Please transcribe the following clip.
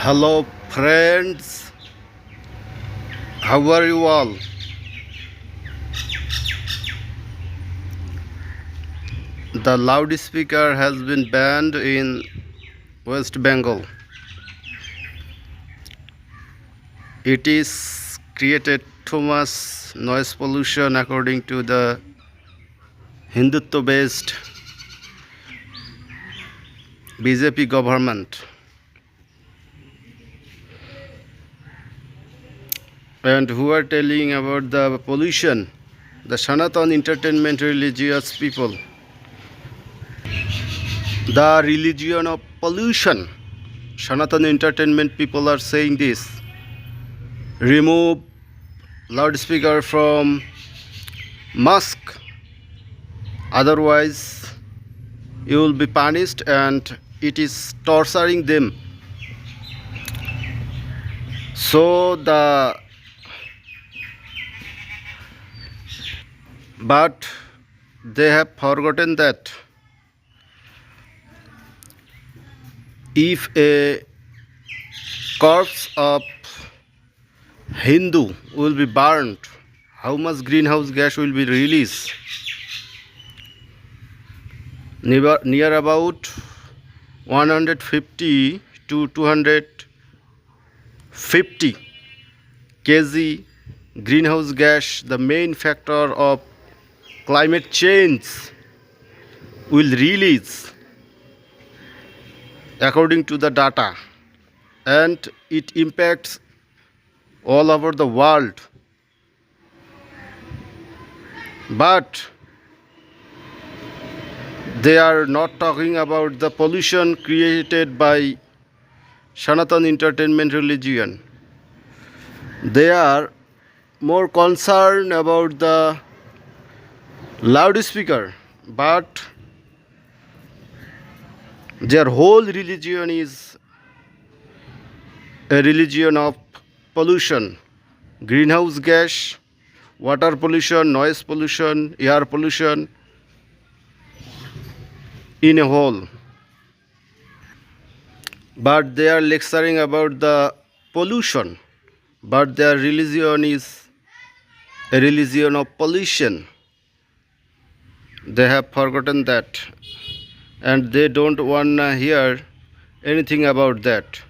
Hello, friends. How are you all? The loudspeaker has been banned in West Bengal. It is created too much noise pollution according to the Hindutva based BJP government. And who are telling about the pollution? The Sanatan entertainment religious people. The religion of pollution. Sanatan entertainment people are saying this. Remove loudspeaker from mosque, otherwise you will be punished, and it is torturing them. So but they have forgotten that if a corpse of Hindu will be burned, how much greenhouse gas will be released? Near about 150 to 250 kg greenhouse gas, the main factor of climate change, will release according to the data, and it impacts all over the world. But they are not talking about the pollution created by Sanatan entertainment religion. They are more concerned about the loudspeaker, but their whole religion is a religion of pollution, greenhouse gas, water pollution, noise pollution, air pollution in a whole. But they are lecturing about the pollution, but their religion is a religion of pollution. They have forgotten that, and they don't want to hear anything about that.